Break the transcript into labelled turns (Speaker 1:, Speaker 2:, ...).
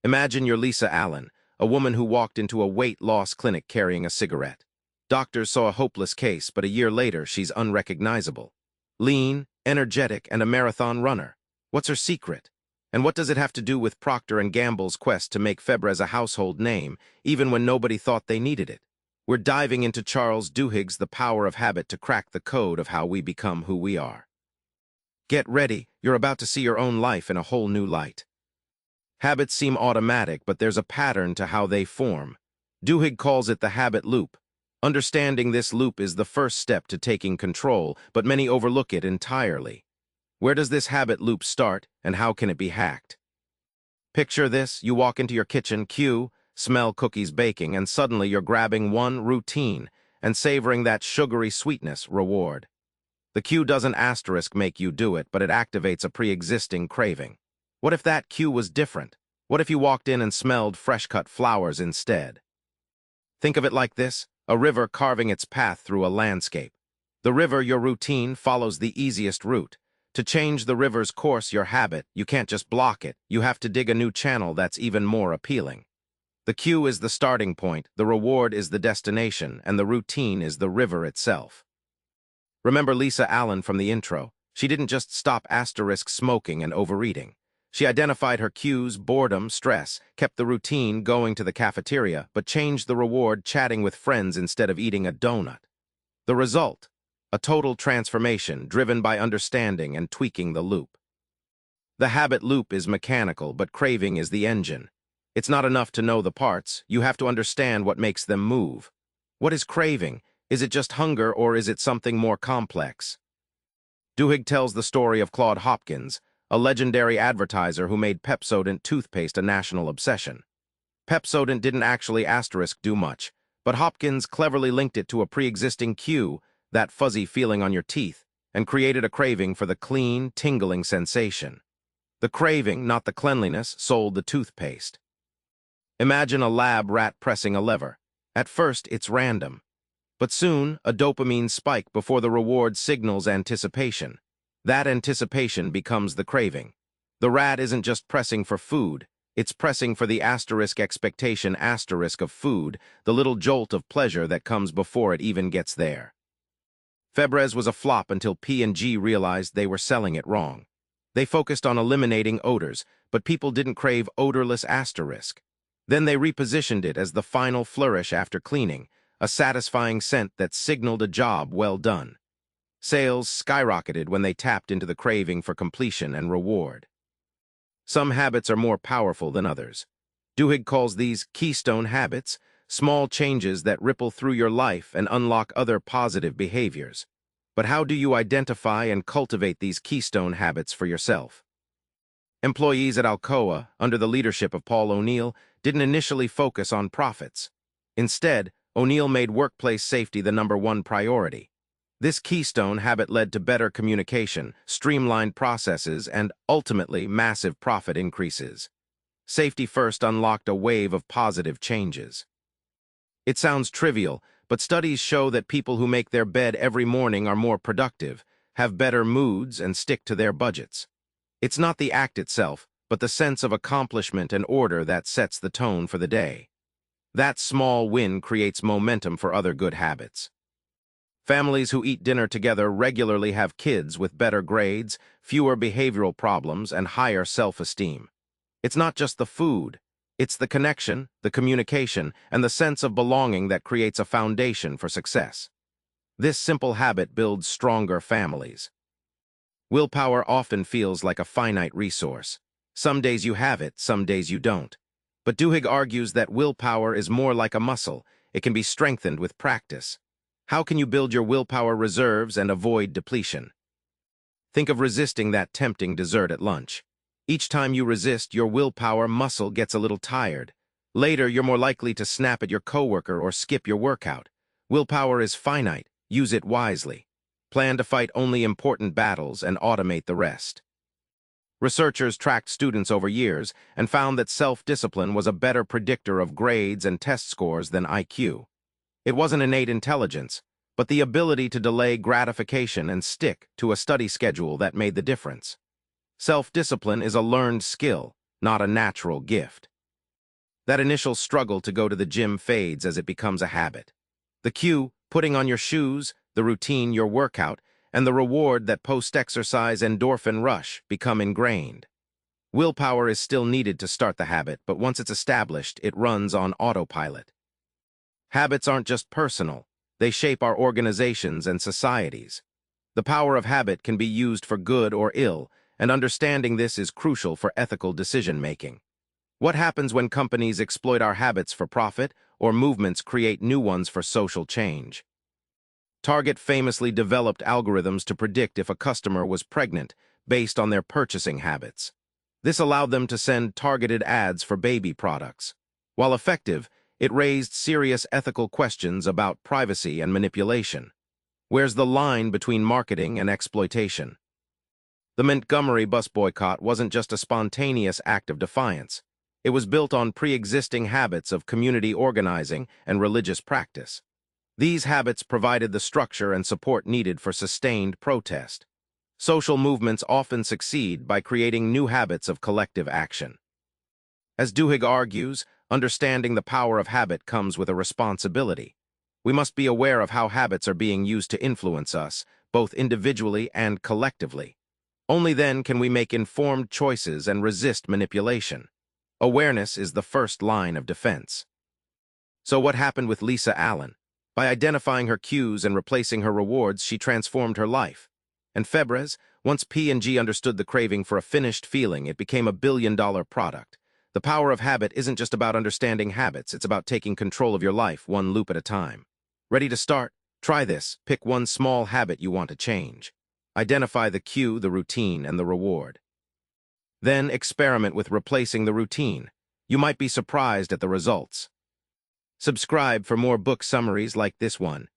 Speaker 1: Imagine you're Lisa Allen, a woman who walked into a weight loss clinic carrying a cigarette. Doctors saw a hopeless case, but a year later, she's unrecognizable. Lean, energetic, and a marathon runner. What's her secret? And what does it have to do with Procter & Gamble's quest to make Febreze a household name, even when nobody thought they needed it? We're diving into Charles Duhigg's The Power of Habit to crack the code of how we become who we are. Get ready, you're about to see your own life in a whole new light. Habits seem automatic, but there's a pattern to how they form. Duhigg calls it the habit loop. Understanding this loop is the first step to taking control, but many overlook it entirely. Where does this habit loop start, and how can it be hacked? Picture this: you walk into your kitchen, cue, smell cookies baking, and suddenly you're grabbing one routine and savoring that sugary sweetness reward. The cue doesn't asterisk make you do it, but it activates a pre-existing craving. What if that cue was different? What if you walked in and smelled fresh-cut flowers instead? Think of it like this: a river carving its path through a landscape. The river, your routine, follows the easiest route. To change the river's course, your habit, you can't just block it. You have to dig a new channel that's even more appealing. The cue is the starting point, the reward is the destination, and the routine is the river itself. Remember Lisa Allen from the intro. She didn't just stop smoking and overeating. She identified her cues, boredom, stress, kept the routine going to the cafeteria, but changed the reward chatting with friends instead of eating a donut. The result? A total transformation driven by understanding and tweaking the loop. The habit loop is mechanical, but craving is the engine. It's not enough to know the parts, you have to understand what makes them move. What is craving? Is it just hunger, or is it something more complex? Duhigg tells the story of Claude Hopkins, a legendary advertiser who made Pepsodent toothpaste a national obsession. Pepsodent didn't actually do much, but Hopkins cleverly linked it to a pre-existing cue, that fuzzy feeling on your teeth, and created a craving for the clean, tingling sensation. The craving, not the cleanliness, sold the toothpaste. Imagine a lab rat pressing a lever. At first, it's random. But soon, a dopamine spike before the reward signals anticipation. That anticipation becomes the craving. The rat isn't just pressing for food, it's pressing for the expectation of food, the little jolt of pleasure that comes before it even gets there. Febreze was a flop until P&G realized they were selling it wrong. They focused on eliminating odors, but people didn't crave odorless asterisk. Then they repositioned it as the final flourish after cleaning, a satisfying scent that signaled a job well done. Sales skyrocketed when they tapped into the craving for completion and reward. Some habits are more powerful than others. Duhigg calls these keystone habits, small changes that ripple through your life and unlock other positive behaviors. But how do you identify and cultivate these keystone habits for yourself? Employees at Alcoa, under the leadership of Paul O'Neill, didn't initially focus on profits. Instead, O'Neill made workplace safety the #1 priority. This keystone habit led to better communication, streamlined processes, and ultimately massive profit increases. Safety first unlocked a wave of positive changes. It sounds trivial, but studies show that people who make their bed every morning are more productive, have better moods, and stick to their budgets. It's not the act itself, but the sense of accomplishment and order that sets the tone for the day. That small win creates momentum for other good habits. Families who eat dinner together regularly have kids with better grades, fewer behavioral problems, and higher self-esteem. It's not just the food. It's the connection, the communication, and the sense of belonging that creates a foundation for success. This simple habit builds stronger families. Willpower often feels like a finite resource. Some days you have it, some days you don't. But Duhigg argues that willpower is more like a muscle. It can be strengthened with practice. How can you build your willpower reserves and avoid depletion? Think of resisting that tempting dessert at lunch. Each time you resist, your willpower muscle gets a little tired. Later, you're more likely to snap at your coworker or skip your workout. Willpower is finite. Use it wisely. Plan to fight only important battles and automate the rest. Researchers tracked students over years and found that self-discipline was a better predictor of grades and test scores than IQ. It wasn't innate intelligence, but the ability to delay gratification and stick to a study schedule that made the difference. Self-discipline is a learned skill, not a natural gift. That initial struggle to go to the gym fades as it becomes a habit. The cue, putting on your shoes, the routine, your workout, and the reward, that post-exercise endorphin rush, become ingrained. Willpower is still needed to start the habit, but once it's established, it runs on autopilot. Habits aren't just personal. They shape our organizations and societies. The power of habit can be used for good or ill, and understanding this is crucial for ethical decision-making. What happens when companies exploit our habits for profit, or movements create new ones for social change? Target famously developed algorithms to predict if a customer was pregnant based on their purchasing habits. This allowed them to send targeted ads for baby products. While effective, it raised serious ethical questions about privacy and manipulation. Where's the line between marketing and exploitation? The Montgomery bus boycott wasn't just a spontaneous act of defiance. It was built on pre-existing habits of community organizing and religious practice. These habits provided the structure and support needed for sustained protest. Social movements often succeed by creating new habits of collective action. As Duhigg argues, understanding the power of habit comes with a responsibility. We must be aware of how habits are being used to influence us, both individually and collectively. Only then can we make informed choices and resist manipulation. Awareness is the first line of defense. So what happened with Lisa Allen? By identifying her cues and replacing her rewards, she transformed her life. And Febreze, once P&G understood the craving for a finished feeling, it became a billion-dollar product. The power of habit isn't just about understanding habits, it's about taking control of your life, one loop at a time. Ready to start? Try this. Pick one small habit you want to change. Identify the cue, the routine, and the reward. Then experiment with replacing the routine. You might be surprised at the results. Subscribe for more book summaries like this one.